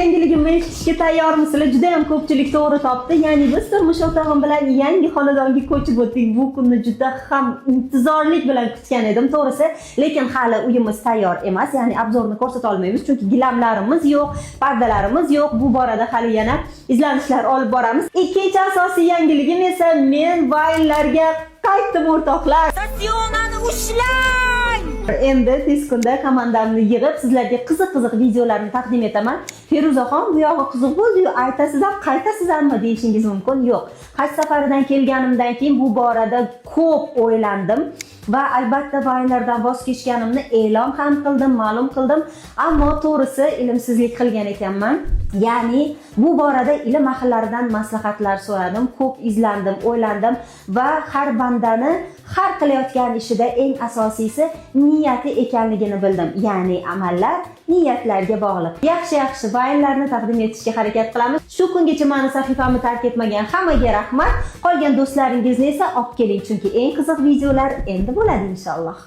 yangiligimni eshitishga tayyormisizlar? Juda ham ko'pchilik to'g'ri topdi. Ya'ni biz turmush o'rtog'im bilan yangi xonadonga ko'chib o'tdik. Bu kunni juda ham intizorlik bilan kutgan edim, to'g'risi. Lekin hali uyimiz tayyor emas. Ya'ni obzorni ko'rsata olmaymiz, chunki gilamlarimiz yo'q, pardalarimiz yo'q. Bu borada hali yana izlanishlar olib boramiz. Ikkinchi asosiy yangiligim esa men vaynlarga qaytdim o'rtoqlar. Stasionani ushlang! Endi tez kunda komandamni yig'ib sizlarga qiziq videolarni taqdim etaman. Feruzaxon, bu yog'i qiziq bo'ldi-yu, aytasizlar, qaytasizlarmi deyishingiz mumkin. Yo'q. Haj safaridan kelganimdan keyin bu borada ko'p o'ylandim va albatta vaynlardan voz kechganimni e'lon ham qildim, ma'lum qildim, ammo to'g'risi ilmsizlik qilgan ekanman. Ya'ni bu borada ilm ahllaridan maslahatlar so'radim, ko'p izlandim, o'ylandim va har bandani har qilayotgan ishida eng asosiysi niyati ekanligini bildim. Ya'ni amallar niyatlarga bog'liq. Yaxshi vaynlarni taqdim etishga harakat qilamiz. Shu kungacha meni sahifamni tark etmagan hammaga rahmat. Qolgan do'stlaringizni esa olib keling, chunki eng qiziq videolar endi bo'ladi inshaalloh.